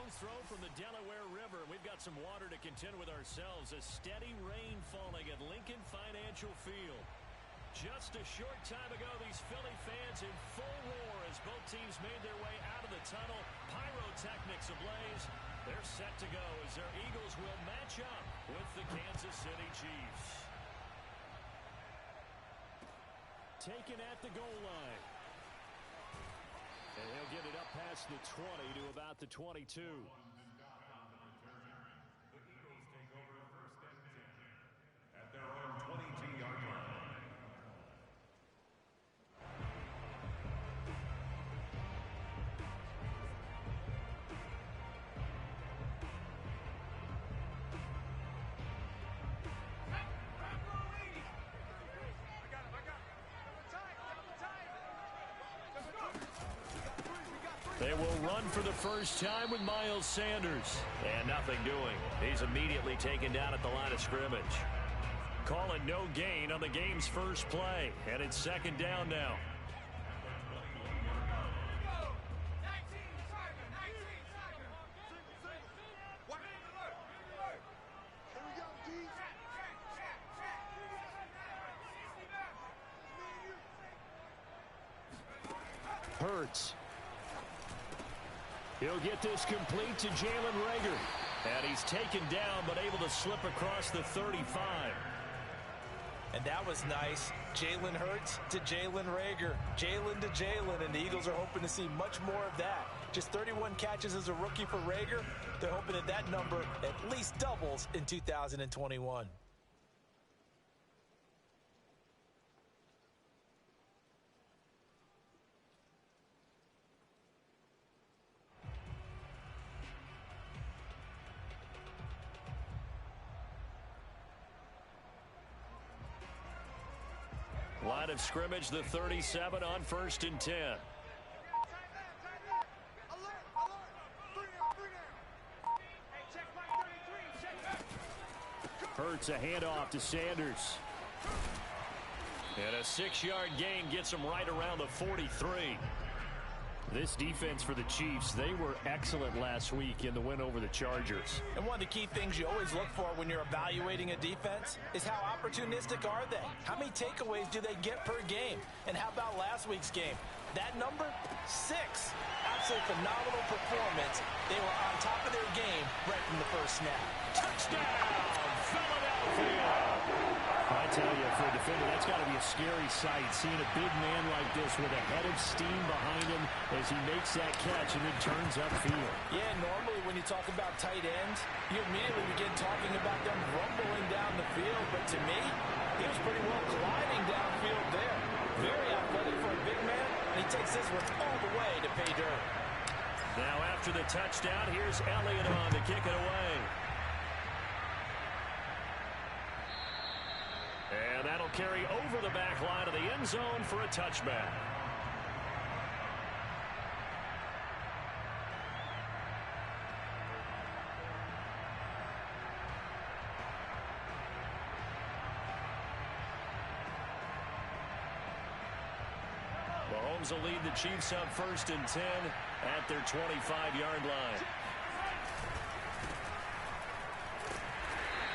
stone's throw from the Delaware River. We've got some water to contend with ourselves. A steady rain falling at Lincoln Financial Field. Just a short time ago, these Philly fans in full roar as both teams made their way out of the tunnel. Pyrotechnics ablaze. They're set to go as their Eagles will match up with the Kansas City Chiefs. Taken at the goal line. And he'll get it up past the 20 to about the 22. The Eagles take over first and 10 at their own 22-yard line. They will run for the first time with Miles Sanders. And nothing doing. He's immediately taken down at the line of scrimmage. Call it no gain on the game's first play. And it's second down now. Hurts. He'll get this complete to Jalen Reagor. And he's taken down but able to slip across the 35. And that was nice. Jalen Hurts to Jalen Reagor. Jalen to Jalen. And the Eagles are hoping to see much more of that. Just 31 catches as a rookie for Reagor. They're hoping that that number at least doubles in 2021. Line of scrimmage, the 37 on 1st and 10. Hurts a handoff to Sanders. And a 6-yard gain gets him right around the 43. This defense for the Chiefs, they were excellent last week in the win over the Chargers. And one of the key things you always look for when you're evaluating a defense is how opportunistic are they? How many takeaways do they get per game? And how about last week's game? That number, 6. Absolutely phenomenal performance. They were on top of their game right from the first snap. Touchdown, Philadelphia! I tell you, for a defender, that's got to be a scary sight, seeing a big man like this with a head of steam behind him as he makes that catch and then turns upfield. Yeah, normally when you talk about tight ends, you immediately begin talking about them rumbling down the field. But to me, he was pretty well gliding downfield there. Very athletic for a big man, and he takes this one all the way to pay dirt. Now after the touchdown, here's Elliott on to kick it away. And that'll carry over the back line of the end zone for a touchback. Mahomes will lead the Chiefs up 1st and 10 at their 25-yard line.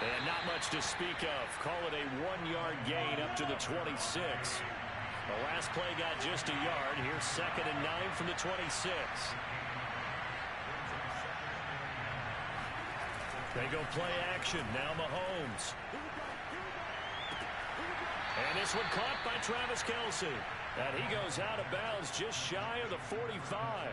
And not much to speak of. Call it a 1-yard gain up to the 26. The last play got just a yard. Here's 2nd and 9 from the 26. They go play action. Now Mahomes. And this one caught by Travis Kelce. And he goes out of bounds just shy of the 45.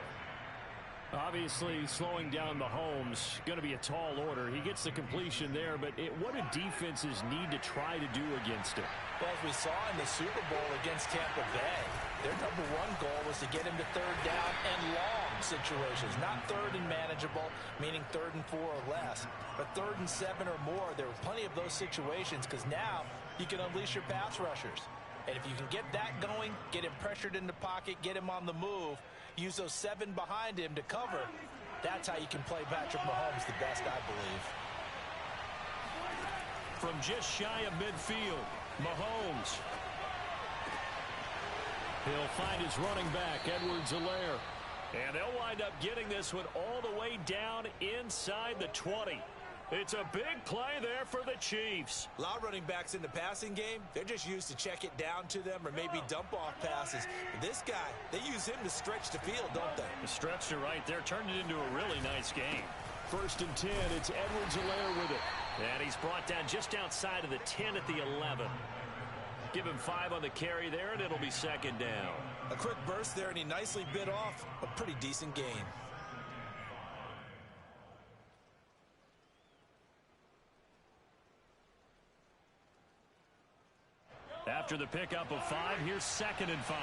Obviously, slowing down Mahomes, going to be a tall order. He gets the completion there, but what do defenses need to try to do against him? Well, as we saw in the Super Bowl against Tampa Bay, their #1 goal was to get him to 3rd down and long situations. Not 3rd and manageable, meaning 3rd and 4 or less, but 3rd and 7 or more. There were plenty of those situations because now you can unleash your pass rushers. And if you can get that going, get him pressured in the pocket, get him on the move, use those 7 behind him to cover, that's how you can play Patrick Mahomes the best, I believe. From just shy of midfield, Mahomes. He'll find his running back, Edwards-Helaire. And they'll wind up getting this one all the way down inside the 20. It's a big play there for the Chiefs. A lot of running backs in the passing game, they're just used to check it down to them or maybe dump off passes. But this guy, they use him to stretch the field, don't they? Stretched it right there, turned it into a really nice game. 1st and 10, it's Edwards-Helaire with it. And he's brought down just outside of the 10 at the 11. Give him 5 on the carry there, and it'll be 2nd down. A quick burst there, and he nicely bit off a pretty decent gain. After the pickup of 5, here's 2nd and 5.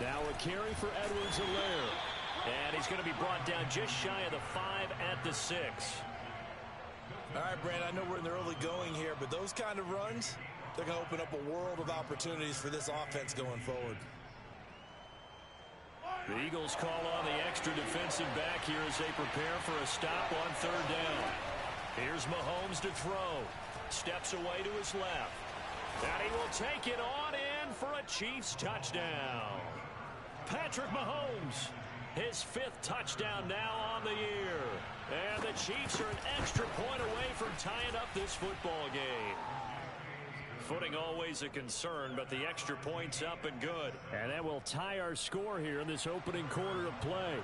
Now a carry for Edwards-Helaire. And he's going to be brought down just shy of the 5 at the 6. All right, Brand, I know we're in the early going here, but those kind of runs, they're going to open up a world of opportunities for this offense going forward. The Eagles call on the extra defensive back here as they prepare for a stop on 3rd down. Here's Mahomes to throw. Steps away to his left. And he will take it on in for a Chiefs touchdown. Patrick Mahomes, his 5th touchdown now on the year. And the Chiefs are an extra point away from tying up this football game. Footing always a concern, but the extra point's up and good. And that will tie our score here in this opening quarter of play.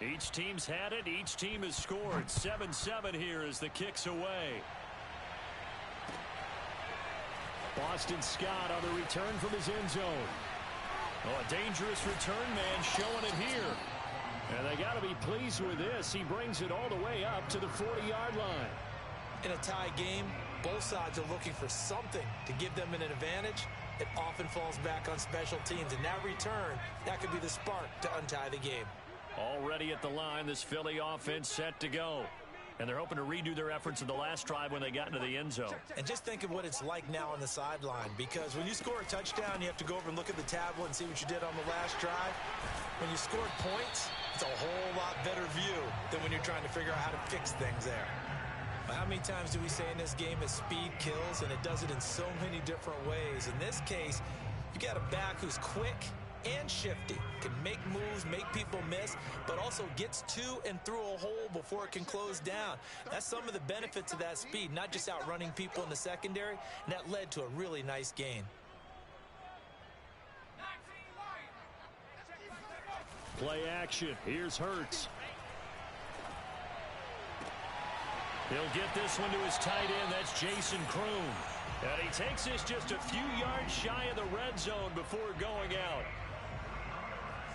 Each team's had it. Each team has scored. 7-7 here as the kick's away. Boston Scott on the return from his end zone. Oh, a dangerous return man showing it here. And they got to be pleased with this. He brings it all the way up to the 40-yard line. In a tie game, both sides are looking for something to give them an advantage. It often falls back on special teams. And that return, that could be the spark to untie the game. Already at the line, this Philly offense set to go. And they're hoping to redo their efforts in the last drive when they got into the end zone. And just think of what it's like now on the sideline, because when you score a touchdown, you have to go over and look at the tablet and see what you did on the last drive. When you scored points, it's a whole lot better view than when you're trying to figure out how to fix things there. But how many times do we say in this game that speed kills, and it does it in so many different ways? In this case, you got a back who's quick and shifty, can make moves, make people miss, but also gets to and through a hole before it can close down. That's some of the benefits of that speed, not just outrunning people in the secondary, and that led to a really nice gain. Play action. Here's Hurts. He'll get this one to his tight end. That's Jason Kroon. And he takes this just a few yards shy of the red zone before going out.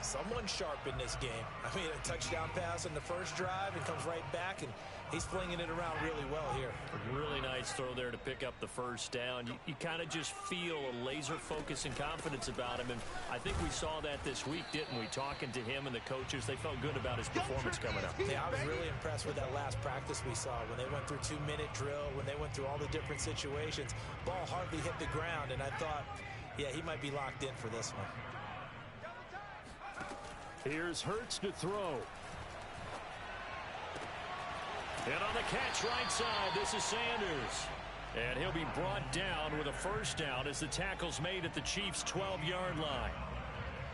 Someone sharp in this game. I mean, a touchdown pass in the first drive and comes right back, and he's flinging it around really well here. A really nice throw there to pick up the first down. You kind of just feel a laser focus and confidence about him, and I think we saw that this week, didn't we? Talking to him and the coaches, they felt good about his performance coming up. Yeah, I was really impressed with that last practice we saw when they went through 2-minute drill, when they went through all the different situations. Ball hardly hit the ground, and I thought, yeah, he might be locked in for this one. Here's Hurts to throw. And on the catch right side, this is Sanders. And he'll be brought down with a first down as the tackle's made at the Chiefs' 12-yard line.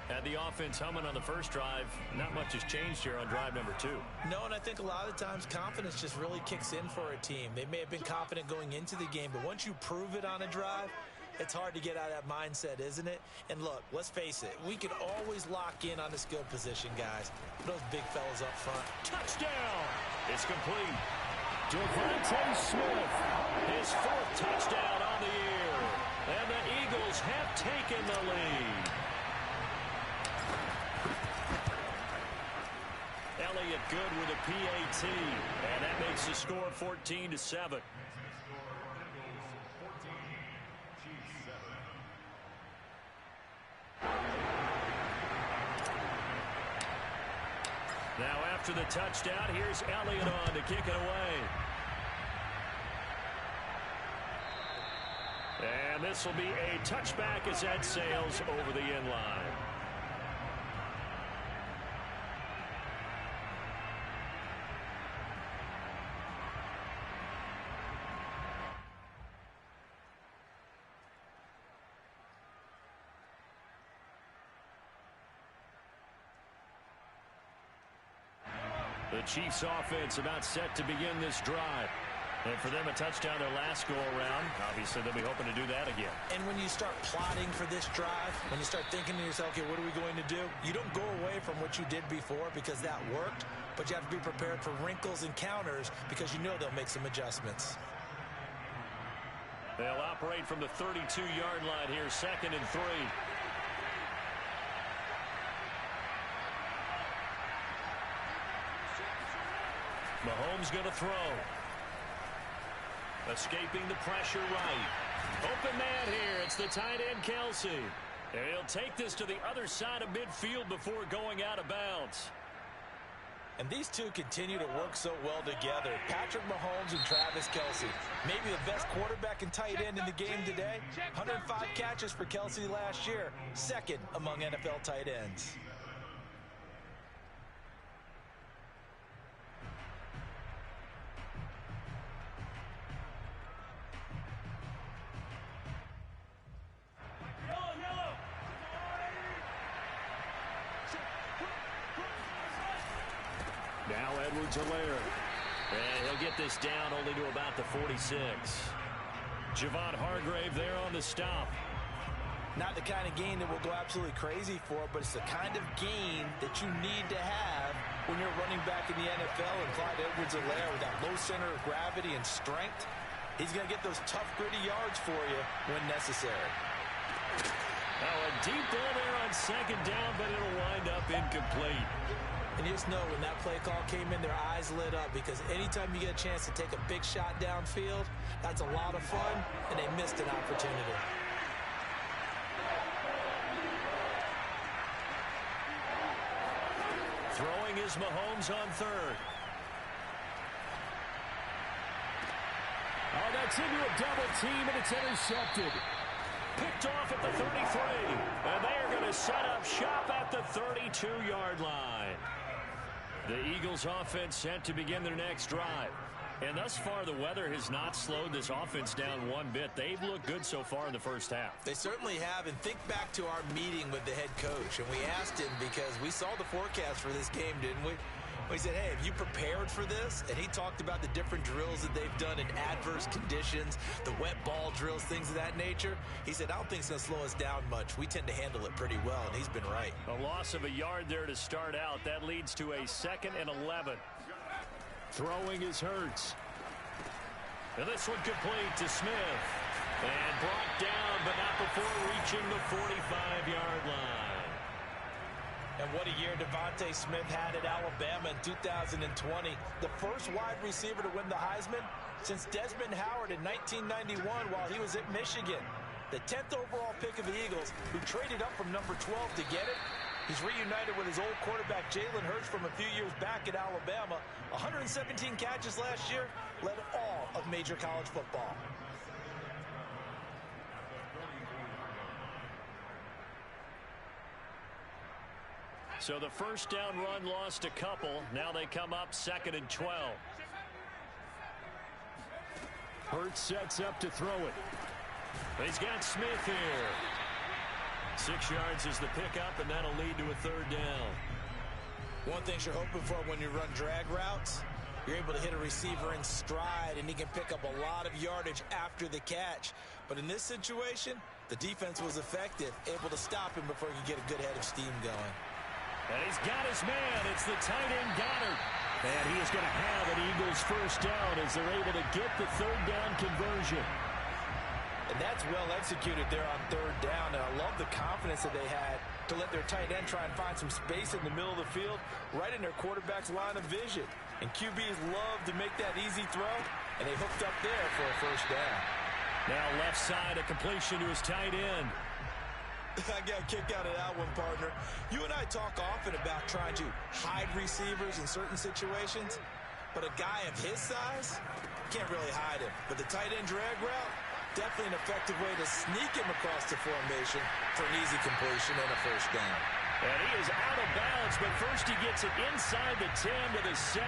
Had the offense humming on the first drive. Not much has changed here on drive number 2. No, and I think a lot of the times confidence just really kicks in for a team. They may have been confident going into the game, but once you prove it on a drive, it's hard to get out of that mindset, isn't it? And look, let's face it, we can always lock in on the skill position, guys. Those big fellas up front. Touchdown! It's complete. Devontae Smith, his 4th touchdown on the year. And the Eagles have taken the lead. Elliott good with a PAT. And that makes the score 14-7. Now after the touchdown, here's Elliott on to kick it away. And And this will be a touchback as that sails over the end line. The Chiefs offense about set to begin this drive. And for them, a touchdown their last go-around. Obviously, they'll be hoping to do that again. And when you start plotting for this drive, when you start thinking to yourself, okay, what are we going to do? You don't go away from what you did before because that worked, but you have to be prepared for wrinkles and counters because you know they'll make some adjustments. They'll operate from the 32-yard line here, 2nd and 3. Mahomes going to throw. Escaping the pressure right. Open man here. It's the tight end, Kelsey. And he'll take this to the other side of midfield before going out of bounds. And these two continue to work so well together. Patrick Mahomes and Travis Kelsey. Maybe the best quarterback and tight end in the game today. 105 catches for Kelsey last year. 2nd among NFL tight ends. Now Edwards-Helaire. And he'll get this down only to about the 46. Javon Hargrave there on the stop. Not the kind of gain that we'll go absolutely crazy for, but it's the kind of gain that you need to have when you're running back in the NFL. And Clyde Edwards-Helaire with that low center of gravity and strength, he's going to get those tough, gritty yards for you when necessary. Now a deep ball there on 2nd down, but it'll wind up incomplete. And you just know when that play call came in, their eyes lit up because anytime you get a chance to take a big shot downfield, that's a lot of fun, and they missed an opportunity. Throwing is Mahomes on 3rd. Oh, that's into a double team, and it's intercepted. Picked off at the 33, and they are going to set up shop at the 32-yard line. The Eagles offense set to begin their next drive. And thus far, the weather has not slowed this offense down one bit. They've looked good so far in the first half. They certainly have. And think back to our meeting with the head coach. And we asked him because we saw the forecast for this game, didn't we? We said, hey, have you prepared for this? And he talked about the different drills that they've done in adverse conditions, the wet ball drills, things of that nature. He said, I don't think it's going to slow us down much. We tend to handle it pretty well, and he's been right. A loss of a yard there to start out. That leads to a 2nd and 11. Throwing is Hurts. And this one complete to Smith. And brought down, but not before reaching the 45-yard line. And what a year Devontae Smith had at Alabama in 2020. The first wide receiver to win the Heisman since Desmond Howard in 1991 while he was at Michigan. The 10th overall pick of the Eagles, who traded up from number 12 to get it. He's reunited with his old quarterback Jalen Hurts from a few years back at Alabama. 117 catches last year, led all of major college football. So the first down run lost a couple. Now they come up 2nd and 12. Hurts sets up to throw it. He's got Smith here. 6 yards is the pickup, and that'll lead to a 3rd down. One thing you're hoping for when you run drag routes, you're able to hit a receiver in stride, and he can pick up a lot of yardage after the catch. But in this situation, the defense was effective, able to stop him before he could get a good head of steam going. And he's got his man. It's the tight end, Goddard. And he is going to have an Eagles first down as they're able to get the 3rd down conversion. And that's well executed there on 3rd down. And I love the confidence that they had to let their tight end try and find some space in the middle of the field, right in their quarterback's line of vision. And QBs love to make that easy throw, and they hooked up there for a first down. Now left side, a completion to his tight end. I got a kick out of that one, partner. You and I talk often about trying to hide receivers in certain situations, but a guy of his size can't really hide him. But the tight end drag route, Definitely an effective way to sneak him across the formation for an easy completion and a first down. And he is out of bounds, but first he gets it inside the 10 to the 7.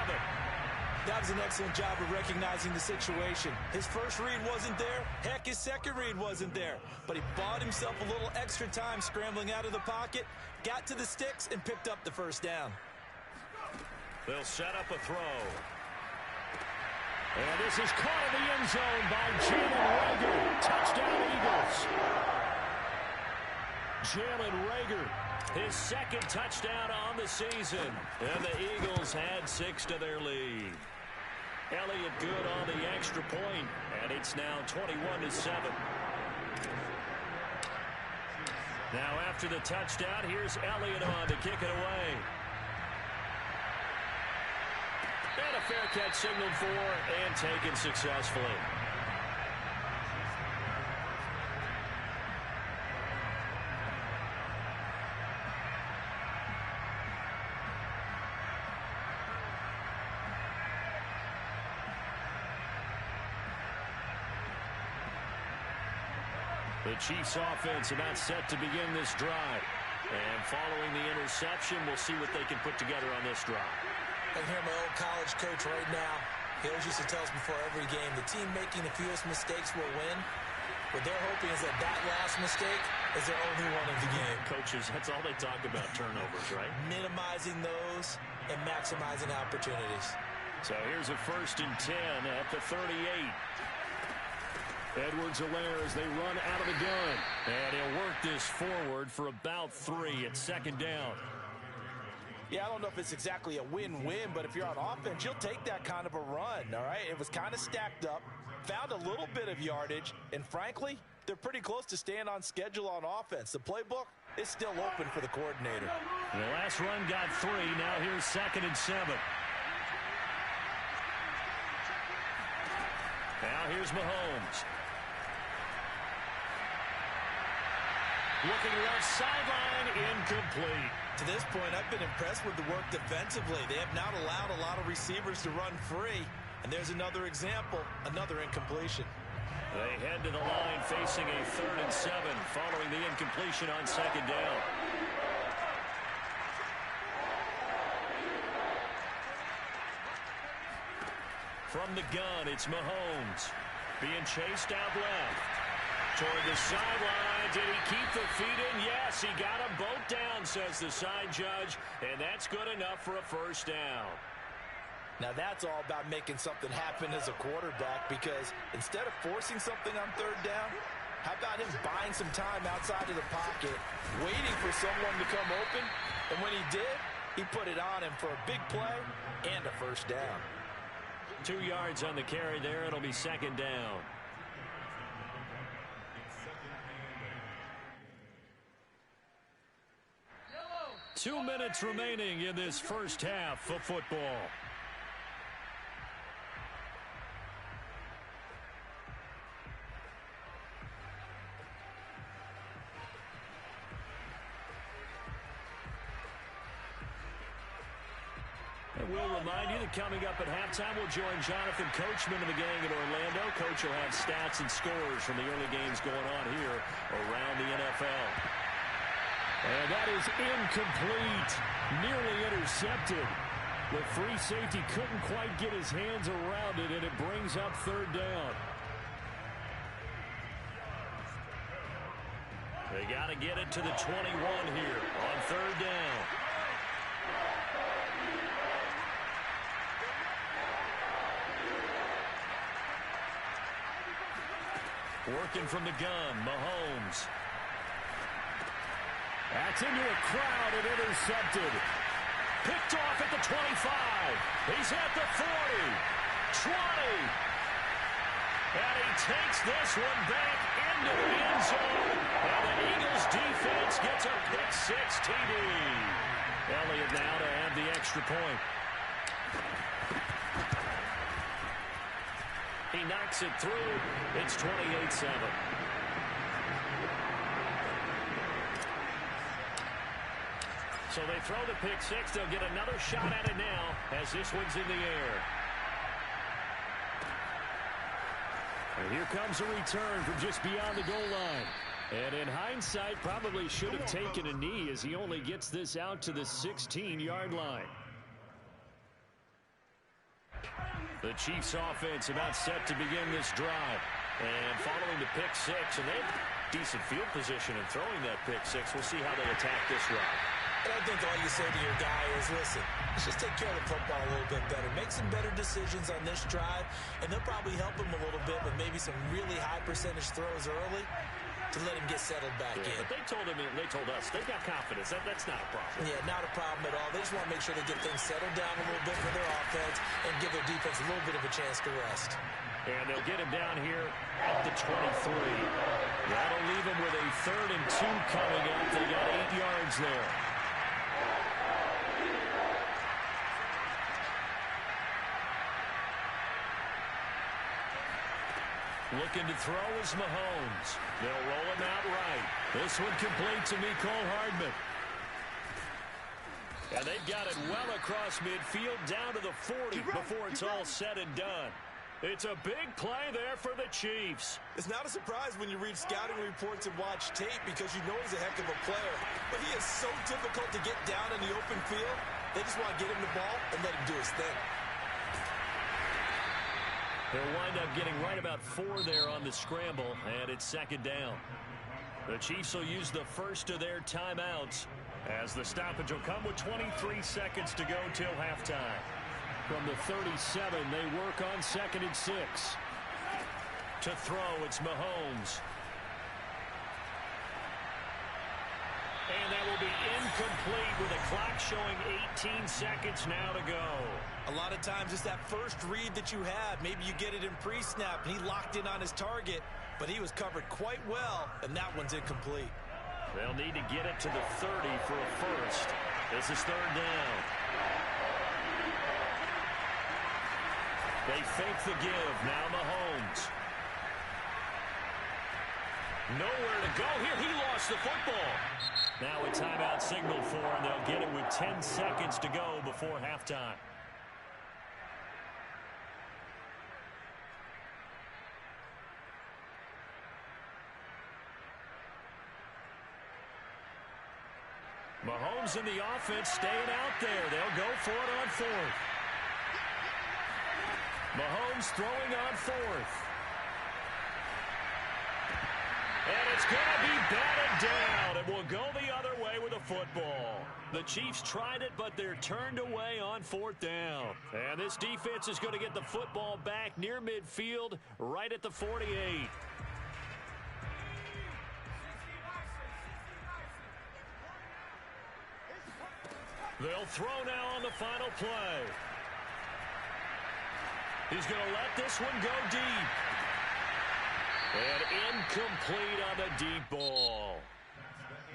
That was an excellent job of recognizing the situation. His first read wasn't there. Heck, his second read wasn't there. But he bought himself a little extra time scrambling out of the pocket, got to the sticks, and picked up the first down. They'll set up a throw. And this is caught in the end zone by Jalen Reagor. Touchdown, Eagles. Jalen Reagor, his second touchdown on the season. And the Eagles add 6 to their lead. Elliott good on the extra point, and it's now 21-7. Now after the touchdown, here's Elliott on to kick it away. And a fair catch signaled for and taken successfully. The Chiefs offense about set to begin this drive. And following the interception, we'll see what they can put together on this drive. I can hear my old college coach right now. He always used to tell us before every game, the team making the fewest mistakes will win. What they're hoping is that last mistake is their only one of the game. Coaches, that's all they talk about, turnovers, right? Minimizing those and maximizing opportunities. So here's a 1st and 10 at the 38. Edwards-Helaire as they run out of the gun. And he'll work this forward for about 3 at 2nd down. Yeah, I don't know if it's exactly a win-win, but if you're on offense, you'll take that kind of a run, all right? It was kind of stacked up, found a little bit of yardage, and frankly, they're pretty close to staying on schedule on offense. The playbook is still open for the coordinator. The last run got 3. Now here's 2nd and 7. Now here's Mahomes. Looking left sideline, incomplete. To this point, I've been impressed with the work defensively. They have not allowed a lot of receivers to run free. And there's another example, another incompletion. They head to the line facing a 3rd and 7 following the incompletion on 2nd down. From the gun, it's Mahomes. Being chased out left. Toward the sideline. Did he keep the feet in? Yes, he got them both down, says the side judge. And that's good enough for a 1st down. Now that's all about making something happen as a quarterback, because instead of forcing something on 3rd down, how about him buying some time outside of the pocket, waiting for someone to come open, and when he did, he put it on him for a big play and a 1st down. 2 yards on the carry there. It'll be 2nd down. Yellow. 2 minutes remaining in this first half of football. We'll remind you that coming up at halftime, we'll join Jonathan Coachman of the gang in Orlando. Coach will have stats and scores from the early games going on here around the NFL. And that is incomplete. Nearly intercepted. The free safety couldn't quite get his hands around it, and it brings up 3rd down. They got to get it to the 21 here on 3rd down. Working from the gun, Mahomes. That's into a crowd and intercepted. Picked off at the 25. He's at the 40. 20. And he takes this one back into the end zone. And the Eagles defense gets a pick-6 TD. Elliott now to have the extra point. He knocks it through. It's 28-7. So they throw the pick-6. They'll get another shot at it now as this one's in the air. And here comes a return from just beyond the goal line. And in hindsight, probably should have taken a knee as he only gets this out to the 16-yard line. The Chiefs offense about set to begin this drive. And following the pick six, and they have decent field position in throwing that pick six. We'll see how they attack this route. And I think all you say to your guy is, listen, let's just take care of the football a little bit better. Make some better decisions on this drive, and they'll probably help him a little bit with maybe some really high percentage throws early to let him get settled back in. But they told us they've got confidence. That's not a problem. Yeah, not a problem at all. They just want to make sure they get things settled down a little bit for their offense and give their defense a little bit of a chance to rest. And they'll get him down here at the 23. That'll leave him with a 3rd and 2 coming up. They got 8 yards there. Looking to throw is Mahomes. They'll roll him out right. This one complete to Mecole Hardman. And they've got it well across midfield down to the 40 before it's all said and done. It's a big play there for the Chiefs. It's not a surprise when you read scouting reports and watch tape because you know he's a heck of a player. But he is so difficult to get down in the open field. They just want to get him the ball and let him do his thing. They'll wind up getting right about 4 there on the scramble, and it's 2nd down. The Chiefs will use the first of their timeouts as the stoppage will come with 23 seconds to go till halftime. From the 37, they work on 2nd and 6. To throw, it's Mahomes. And that will be incomplete with a clock showing 18 seconds now to go. A lot of times it's that first read that you have. Maybe you get it in pre-snap. He locked in on his target, but he was covered quite well, and that one's incomplete. They'll need to get it to the 30 for a first. This is 3rd down. They fake the give. Now Mahomes. Nowhere to go here. He lost the football. Now a timeout signal for him. They'll get it with 10 seconds to go before halftime. Mahomes and the offense staying out there. They'll go for it on 4th. Mahomes throwing on 4th. And it's going to be batted down, and will go the other way with a football. The Chiefs tried it, but they're turned away on 4th down. And this defense is going to get the football back near midfield, right at the 48. They'll throw now on the final play. He's going to let this one go deep. And incomplete on the deep ball.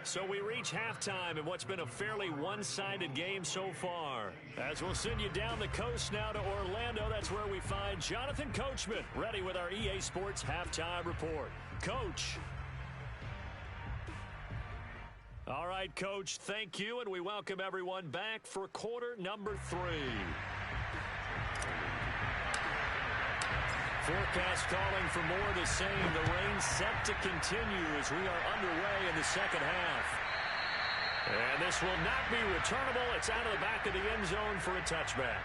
So we reach halftime in what's been a fairly one-sided game so far. As we'll send you down the coast now to Orlando, that's where we find Jonathan Coachman, ready with our EA Sports Halftime Report. Coach. All right, Coach, thank you, and we welcome everyone back for quarter number 3. Forecast calling for more of the same. The rain set to continue as we are underway in the second half. And this will not be returnable. It's out of the back of the end zone for a touchback.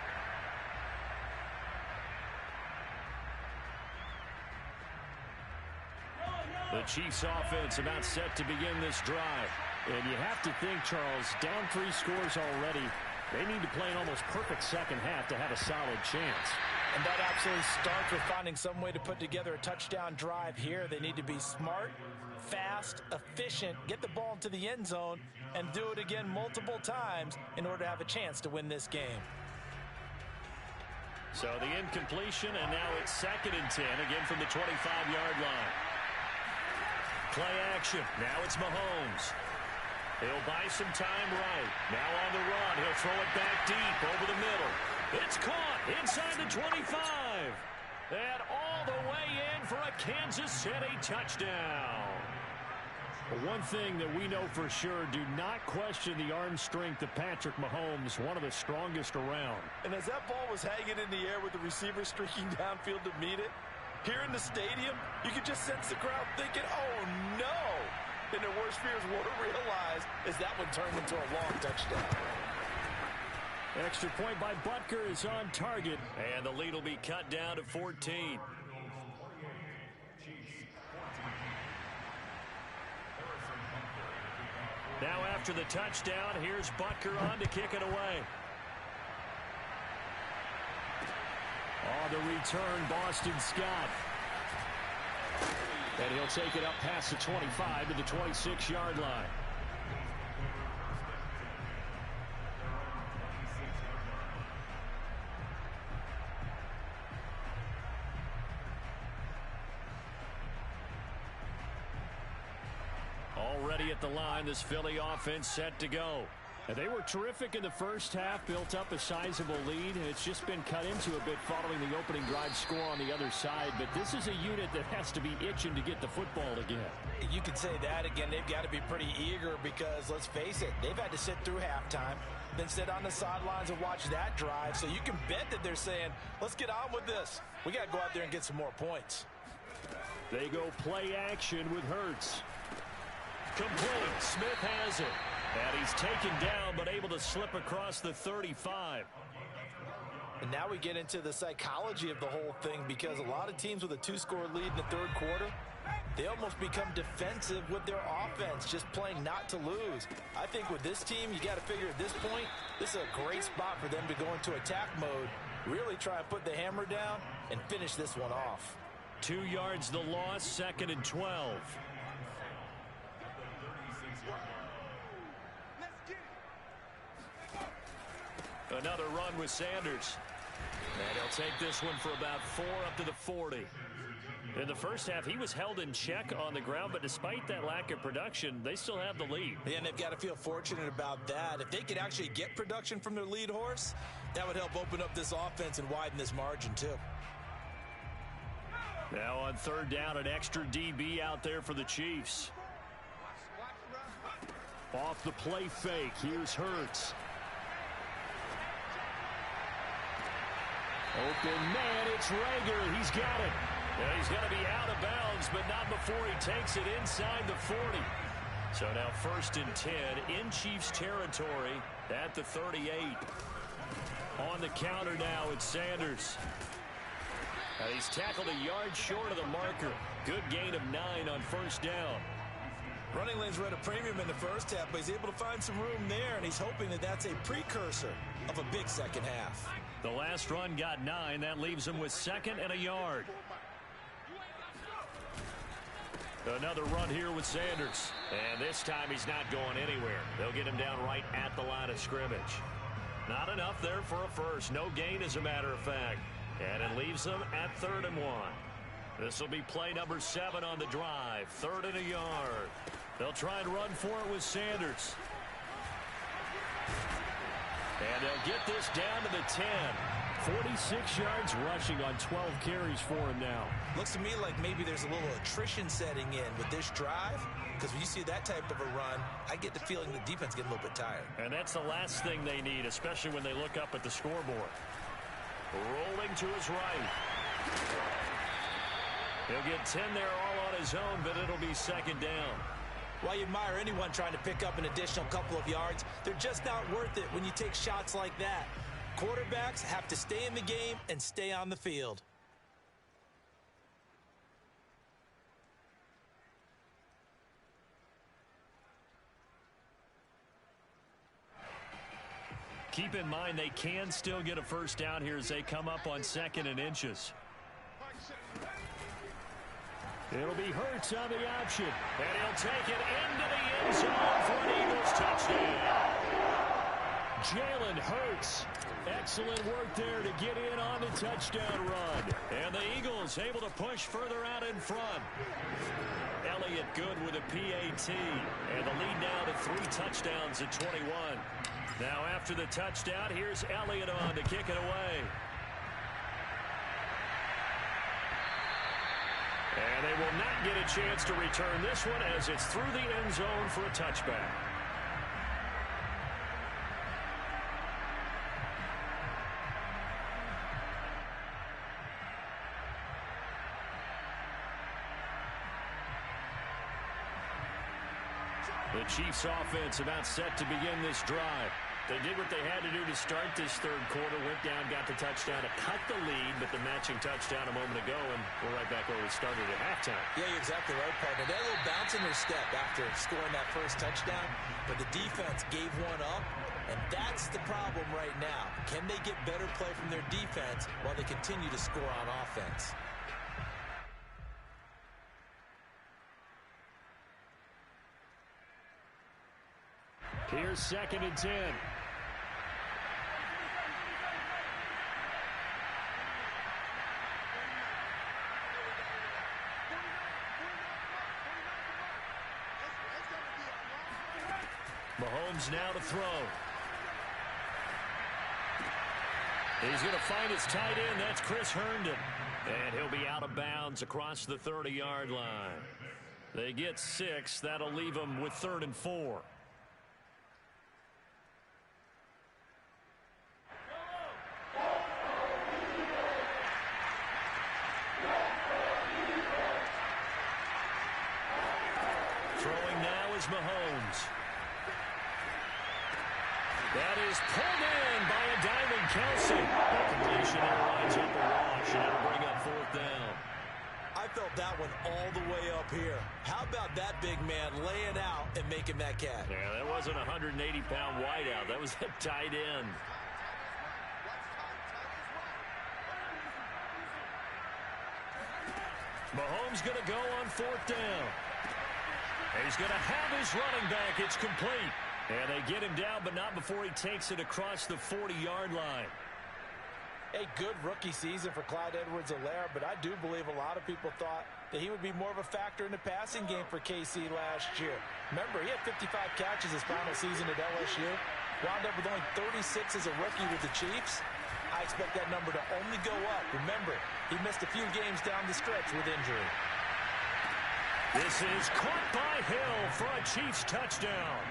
The Chiefs offense about set to begin this drive. And you have to think, Charles, down 3 scores already. They need to play an almost perfect second half to have a solid chance. And that absolutely starts with finding some way to put together a touchdown drive here. They need to be smart, fast, efficient, get the ball into the end zone, and do it again multiple times in order to have a chance to win this game. So the incompletion, and now it's 2nd and 10, again from the 25-yard line. Play action. Now it's Mahomes. He'll buy some time right. Now on the run. He'll throw it back deep over the middle. It's caught inside the 25. And all the way in for a Kansas City touchdown. One thing that we know for sure, do not question the arm strength of Patrick Mahomes, one of the strongest around. And as that ball was hanging in the air with the receiver streaking downfield to meet it, Here in the stadium, you can just sense the crowd thinking, oh, no. And their worst fears won't realize as that one turned into a long touchdown. Extra point by Butker is on target, and the lead will be cut down to 14. Now after the touchdown, here's Butker on to kick it away. On the return, Boston Scott. And he'll take it up past the 25 to the 26-yard line. Already at the line, this Philly offense set to go. And they were terrific in the first half, built up a sizable lead, and it's just been cut into a bit following the opening drive score on the other side. But this is a unit that has to be itching to get the football again. You can say that again. They've got to be pretty eager because, let's face it, they've had to sit through halftime, then sit on the sidelines and watch that drive. So you can bet that they're saying, let's get on with this. We got to go out there and get some more points. They go play action with Hurts. Complete. Smith has it. And he's taken down, but able to slip across the 35. And now we get into the psychology of the whole thing, because a lot of teams with a two-score lead in the third quarter, they almost become defensive with their offense, just playing not to lose. I think with this team, you got to figure at this point, this is a great spot for them to go into attack mode, really try and put the hammer down and finish this one off. 2 yards the loss, 2nd and 12. Another run with Sanders. And he'll take this one for about 4 up to the 40. In the first half, he was held in check on the ground, but despite that lack of production, they still have the lead. And they've got to feel fortunate about that. If they could actually get production from their lead horse, that would help open up this offense and widen this margin too. Now on 3rd down, an extra DB out there for the Chiefs. Off the play fake, here's Hurts. Open man, it's Rager. He's got it. Yeah, he's going to be out of bounds, but not before he takes it inside the 40. So now 1st and 10 in Chiefs territory at the 38. On the counter now, it's Sanders. And he's tackled a yard short of the marker. Good gain of 9 on 1st down. Running lanes were at a premium in the first half, but he's able to find some room there, and he's hoping that that's a precursor of a big second half. The last run got 9. That leaves him with 2nd and a yard. Another run here with Sanders. And this time he's not going anywhere. They'll get him down right at the line of scrimmage. Not enough there for a first. No gain, as a matter of fact. And it leaves them at 3rd and 1. This will be play number 7 on the drive. 3rd and a yard. They'll try and run for it with Sanders. And they'll get this down to the 10. 46 yards rushing on 12 carries for him now. Looks to me like maybe there's a little attrition setting in with this drive, because when you see that type of a run, I get the feeling the defense getting a little bit tired. And that's the last thing they need, especially when they look up at the scoreboard. Rolling to his right. He'll get 10 there all on his own, but it'll be 2nd down. While you admire anyone trying to pick up an additional couple of yards, they're just not worth it when you take shots like that. Quarterbacks have to stay in the game and stay on the field. Keep in mind they can still get a 1st down here as they come up on 2nd and inches. It'll be Hurts on the option. And he'll take it into the end zone for an Eagles touchdown. Jalen Hurts. Excellent work there to get in on the touchdown run. And the Eagles able to push further out in front. Elliott good with a PAT. And the lead now to 3 touchdowns at 21. Now after the touchdown, here's Elliott on to kick it away. And they will not get a chance to return this one as it's through the end zone for a touchback. The Chiefs offense about set to begin this drive. They did what they had to do to start this third quarter. Went down, got the touchdown to cut the lead, but the matching touchdown a moment ago, and we're right back where we started at halftime. Yeah, you're exactly right, partner. They had a little bounce in their step after scoring that first touchdown, but the defense gave one up, and that's the problem right now. Can they get better play from their defense while they continue to score on offense? Here's 2nd and 10. Mahomes now to throw. He's going to find his tight end. That's Chris Herndon. And he'll be out of bounds across the 30-yard line. They get 6. That'll leave them with 3rd and 4. Throwing now is Mahomes. That is pulled in by a diving Kelsey. That completion there lines up a wash, and it'll bring up 4th down. I felt that one all the way up here. How about that big man laying out and making that catch? Yeah, that wasn't a 180-pound wideout. That was a tight end. Mahomes going to go on 4th down. He's going to have his running back. It's complete. And they get him down, but not before he takes it across the 40-yard line. A good rookie season for Clyde Edwards-Helaire, but I do believe a lot of people thought that he would be more of a factor in the passing game for KC last year. Remember, he had 55 catches his final season at LSU. Wound up with only 36 as a rookie with the Chiefs. I expect that number to only go up. Remember, he missed a few games down the stretch with injury. This is caught by Hill for a Chiefs touchdown.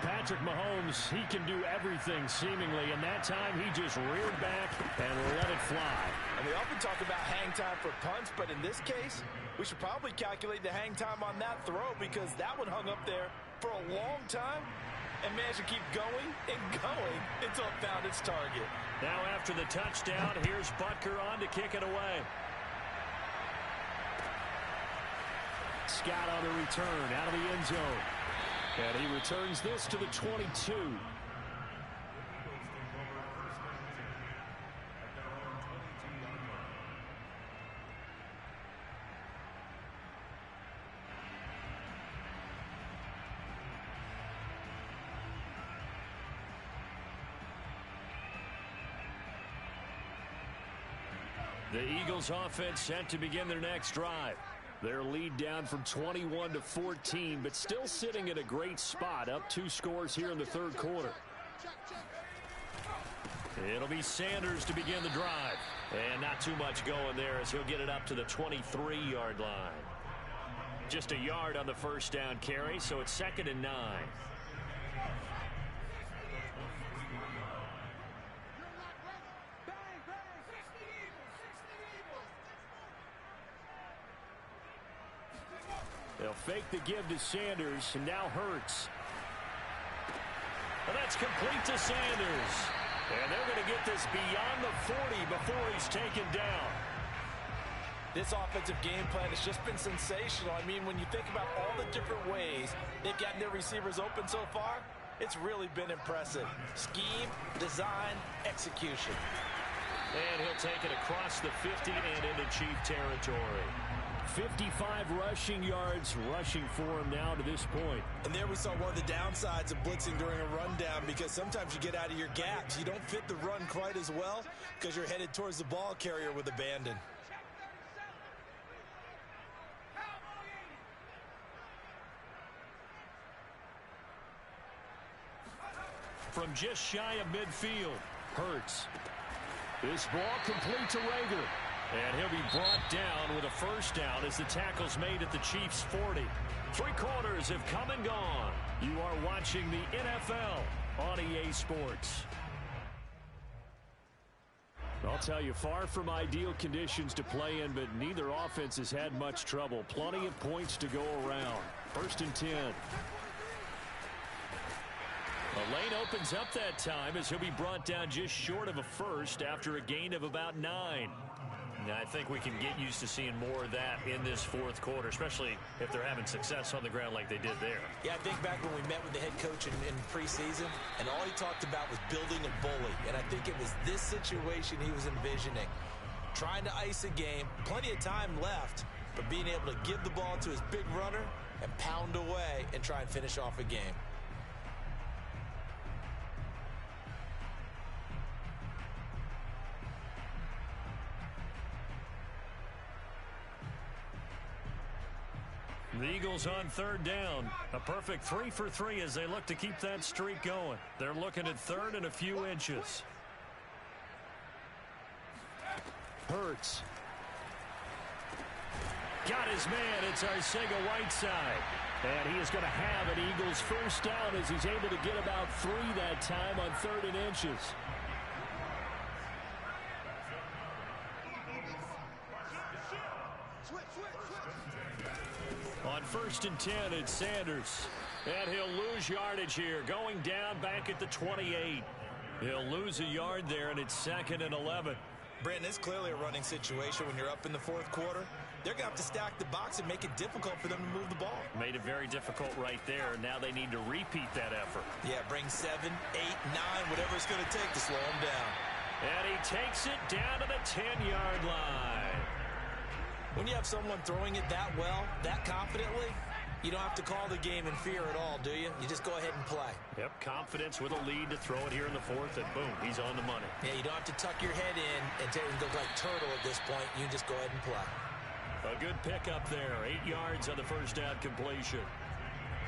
Patrick Mahomes, he can do everything seemingly, and that time he just reared back and let it fly. And we often talk about hang time for punts, but in this case, we should probably calculate the hang time on that throw because that one hung up there for a long time and managed to keep going and going until it found its target. Now after the touchdown, here's Butker on to kick it away. Scott on the return out of the end zone. And he returns this to the 22. The Eagles offense set to begin their next drive. Their lead down from 21 to 14, but still sitting at a great spot, up 2 scores here in the third quarter. It'll be Sanders to begin the drive. And not too much going there as he'll get it up to the 23-yard line. Just a yard on the first down carry, so it's 2nd and 9. They'll fake the give to Sanders, and now Hurts. And that's complete to Sanders. And they're going to get this beyond the 40 before he's taken down. This offensive game plan has just been sensational. I mean, when you think about all the different ways they've gotten their receivers open so far, it's really been impressive. Scheme, design, execution. And he'll take it across the 50 and into Chief territory. 55 rushing yards rushing for him now to this point. And there we saw one of the downsides of blitzing during a rundown because sometimes you get out of your gaps. You don't fit the run quite as well because you're headed towards the ball carrier with abandon. From just shy of midfield, Hurts. This ball complete to Rager. And he'll be brought down with a first down as the tackle's made at the Chiefs' 40. 3 quarters have come and gone. You are watching the NFL on EA Sports. I'll tell you, far from ideal conditions to play in, but neither offense has had much trouble. Plenty of points to go around. 1st and 10. The lane opens up that time as he'll be brought down just short of a first after a gain of about 9. Now, I think we can get used to seeing more of that in this 4th quarter, especially if they're having success on the ground like they did there. Yeah, I think back when we met with the head coach in preseason, and all he talked about was building a bully. And I think it was this situation he was envisioning. Trying to ice a game, plenty of time left, but being able to give the ball to his big runner and pound away and try and finish off a game. The Eagles on 3rd down. A perfect 3 for 3 as they look to keep that streak going. They're looking at 3rd and a few inches. Hurts. Got his man. It's Arcega-Whiteside. And he is going to have an Eagles 1st down as he's able to get about 3 that time on 3rd and inches. On 1st and 10, it's Sanders. And he'll lose yardage here. Going down back at the 28. He'll lose a yard there, and it's 2nd and 11. Brandon, it's clearly a running situation when you're up in the 4th quarter. They're going to have to stack the box and make it difficult for them to move the ball. Made it very difficult right there. Now they need to repeat that effort. Yeah, bring 7, 8, 9, whatever it's going to take to slow him down. And he takes it down to the 10-yard line. When you have someone throwing it that well, that confidently, you don't have to call the game in fear at all, do you? You just go ahead and play. Yep, confidence with a lead to throw it here in the 4th, and boom, he's on the money. Yeah, you don't have to tuck your head in and go like turtle at this point. You just go ahead and play. A good pickup there, 8 yards on the 1st down completion.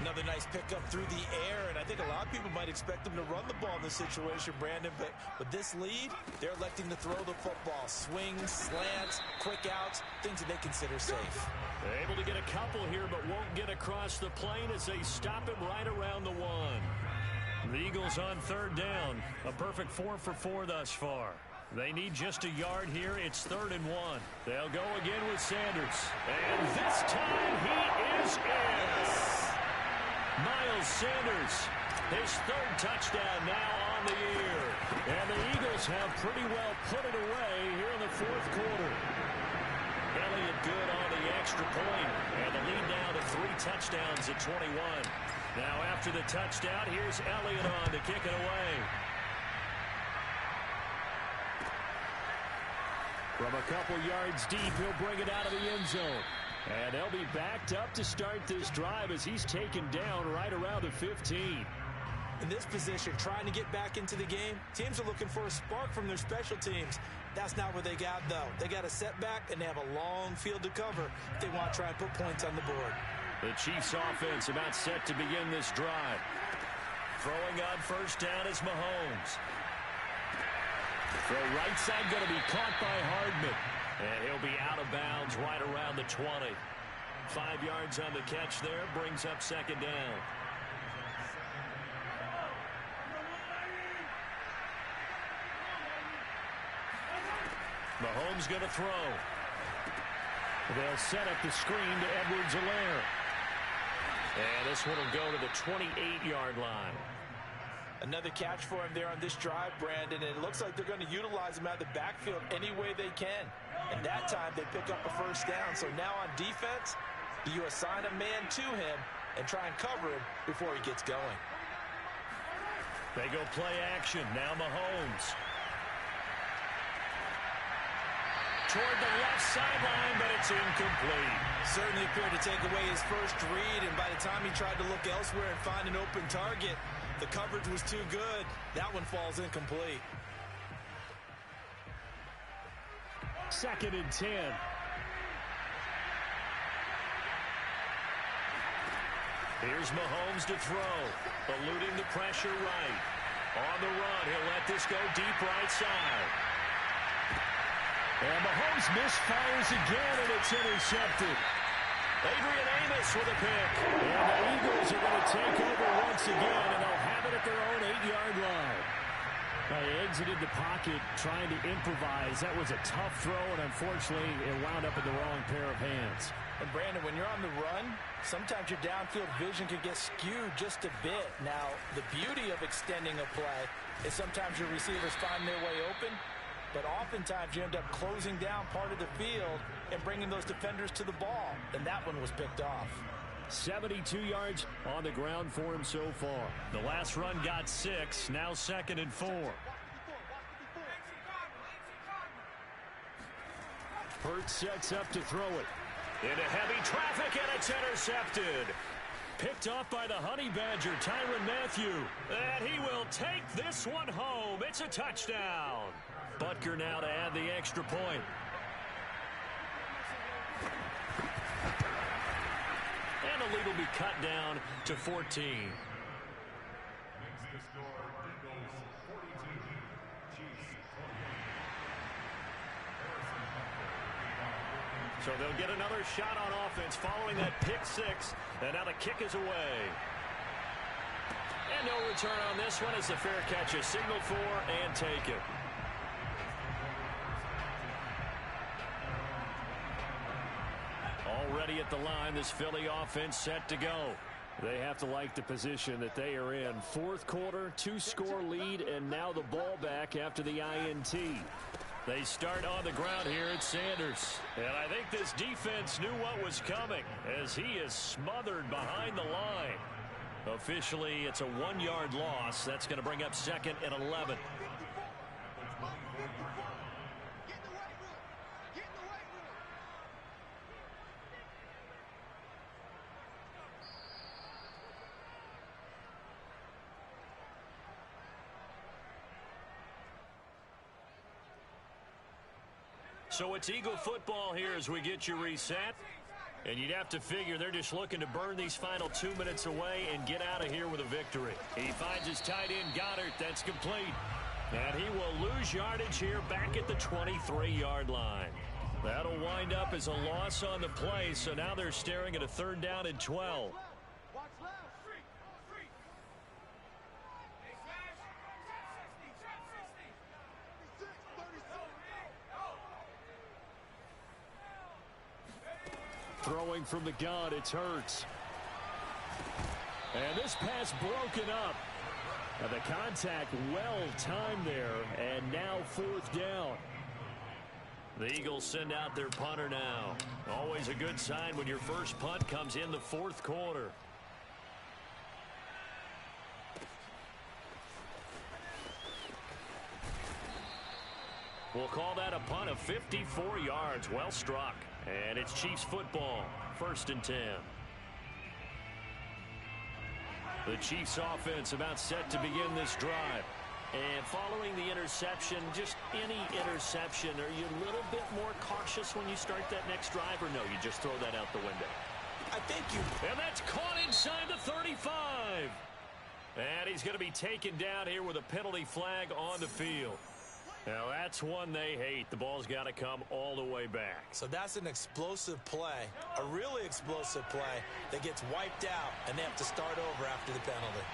Another nice pickup through the air, and I think a lot of people might expect them to run the ball in this situation, Brandon, but with this lead, they're electing to throw the football. Swings, slants, quick outs, things that they consider safe. They're able to get a couple here, but won't get across the plane as they stop him right around the 1. The Eagles on 3rd down, a perfect 4 for 4 thus far. They need just a yard here. It's 3rd and 1. They'll go again with Sanders. And this time he is in. Miles Sanders, his 3rd touchdown now on the year. And the Eagles have pretty well put it away here in the 4th quarter. Elliott good on the extra point. And the lead now to 3 touchdowns at 21. Now after the touchdown, here's Elliott on to kick it away. From a couple yards deep, he'll bring it out of the end zone. And they'll be backed up to start this drive as he's taken down right around the 15. In this position, trying to get back into the game, teams are looking for a spark from their special teams. That's not what they got, though. They got a setback, and they have a long field to cover if they want to try and put points on the board. The Chiefs' offense about set to begin this drive. Throwing on 1st down is Mahomes. Throw right side going to be caught by Hardman. And he'll be out of bounds right around the 20. 5 yards on the catch there, brings up 2nd down. Mahomes going to throw. They'll set up the screen to Edwards-Helaire. And this one will go to the 28-yard line. Another catch for him there on this drive, Brandon, and it looks like they're going to utilize him out of the backfield any way they can. And that time they pick up a 1st down. So now on defense, you assign a man to him and try and cover him before he gets going. They go play action. Now Mahomes. Toward the left sideline, but it's incomplete. Certainly appeared to take away his first read, and by the time he tried to look elsewhere and find an open target, the coverage was too good. That one falls incomplete. 2nd and 10. Here's Mahomes to throw. Eluding the pressure right. On the run, he'll let this go deep right side. And Mahomes misfires again, and it's intercepted. Adrian Amos with a pick. And the Eagles are going to take over once again, and they'll have it at their own 8-yard line. He exited the pocket trying to improvise. That was a tough throw, and unfortunately, it wound up in the wrong pair of hands. And Brandon, when you're on the run, sometimes your downfield vision could get skewed just a bit. Now, the beauty of extending a play is sometimes your receivers find their way open, but oftentimes you end up closing down part of the field and bringing those defenders to the ball, and that one was picked off. 72 yards on the ground for him so far. The last run got 6, now 2nd and 4. Hurts sets up to throw it. Into heavy traffic, and it's intercepted. Picked off by the Honey Badger, Tyrann Mathieu. And he will take this one home. It's a touchdown. Butker now to add the extra point. And the lead will be cut down to 14. So they'll get another shot on offense following that pick 6. And now the kick is away. And no return on this one as the fair catch is signaled for and taken. Already at the line, this Philly offense set to go. They have to like the position that they are in. 4th quarter, 2-score lead, and now the ball back after the INT. They start on the ground here at Sanders. And I think this defense knew what was coming as he is smothered behind the line. Officially, it's a 1-yard loss. That's going to bring up 2nd and 11. So it's Eagle football here as we get you reset. And you'd have to figure they're just looking to burn these final 2 minutes away and get out of here with a victory. He finds his tight end, Goddard. That's complete. And he will lose yardage here back at the 23-yard line. That'll wind up as a loss on the play, so now they're staring at a 3rd down and 12. Throwing from the gun, it's Hurts. And this pass broken up. And the contact well timed there, and now 4th down. The Eagles send out their punter now. Always a good sign when your first punt comes in the 4th quarter. We'll call that a punt of 54 yards. Well struck. And it's Chiefs football. 1st and 10. The Chiefs offense about set to begin this drive. And following the interception, just any interception, are you a little bit more cautious when you start that next drive, or no, you just throw that out the window? I think you... And that's caught inside the 35. And he's going to be taken down here with a penalty flag on the field. Now, that's one they hate. The ball's got to come all the way back. So that's an explosive play, a really explosive play that gets wiped out, and they have to start over after the penalty.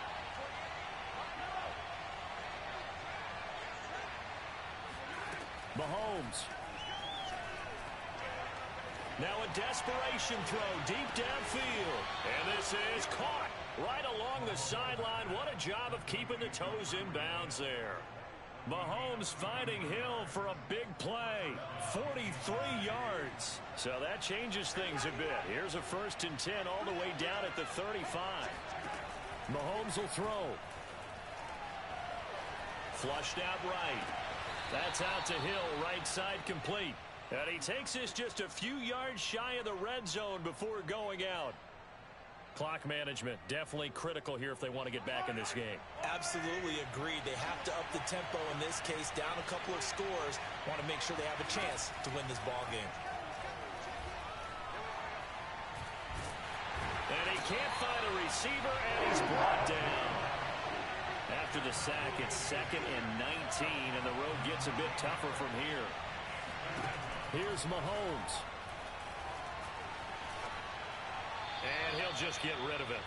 Mahomes. Now a desperation throw deep downfield. And this is caught right along the sideline. What a job of keeping the toes in bounds there. Mahomes finding Hill for a big play. 43 yards. So that changes things a bit. Here's a 1st and 10 all the way down at the 35. Mahomes will throw. Flushed out right. That's out to Hill, right side complete. And he takes this just a few yards shy of the red zone before going out. Clock management definitely critical here if they want to get back in this game. Absolutely agreed. They have to up the tempo in this case, down a couple of scores. Want to make sure they have a chance to win this ball game. And he can't find a receiver, and he's brought down. After the sack, it's 2nd and 19, and the road gets a bit tougher from here. Here's Mahomes. And he'll just get rid of it.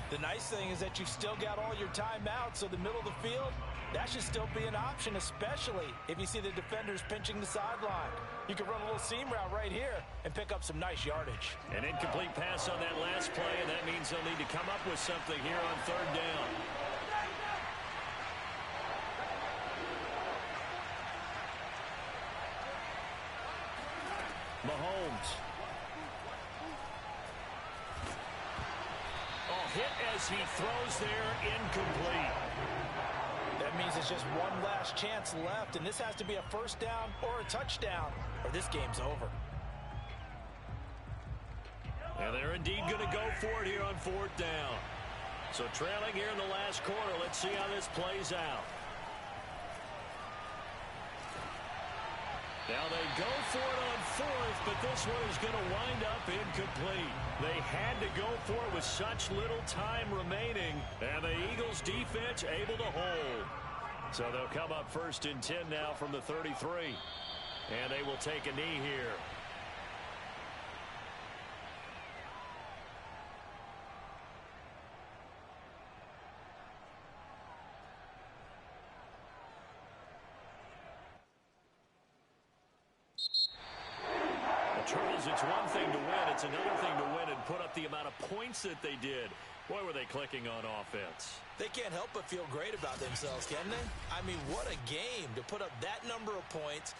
The nice thing is that you've still got all your timeouts, so the middle of the field, That should still be an option, especially if you see the defenders pinching the sideline. You can run a little seam route right here and pick up some nice yardage. An incomplete pass on that last play, and that means they'll need to come up with something here on third down. Mahomes. Oh, hit as he throws there, incomplete. That means it's just one last chance left, and this has to be a first down or a touchdown, or this game's over. And they're indeed going to go for it here on fourth down. So trailing here in the last quarter, let's see how this plays out. Now they go for it on fourth, but this one is going to wind up incomplete. They had to go for it with such little time remaining, and the Eagles defense able to hold. So they'll come up first and 10 now from the 33, and they will take a knee here. Charles, it's one thing to win. It's another thing to win and put up the amount of points that they did. Boy, were they clicking on offense. They can't help but feel great about themselves, can they? I mean, what a game to put up that number of points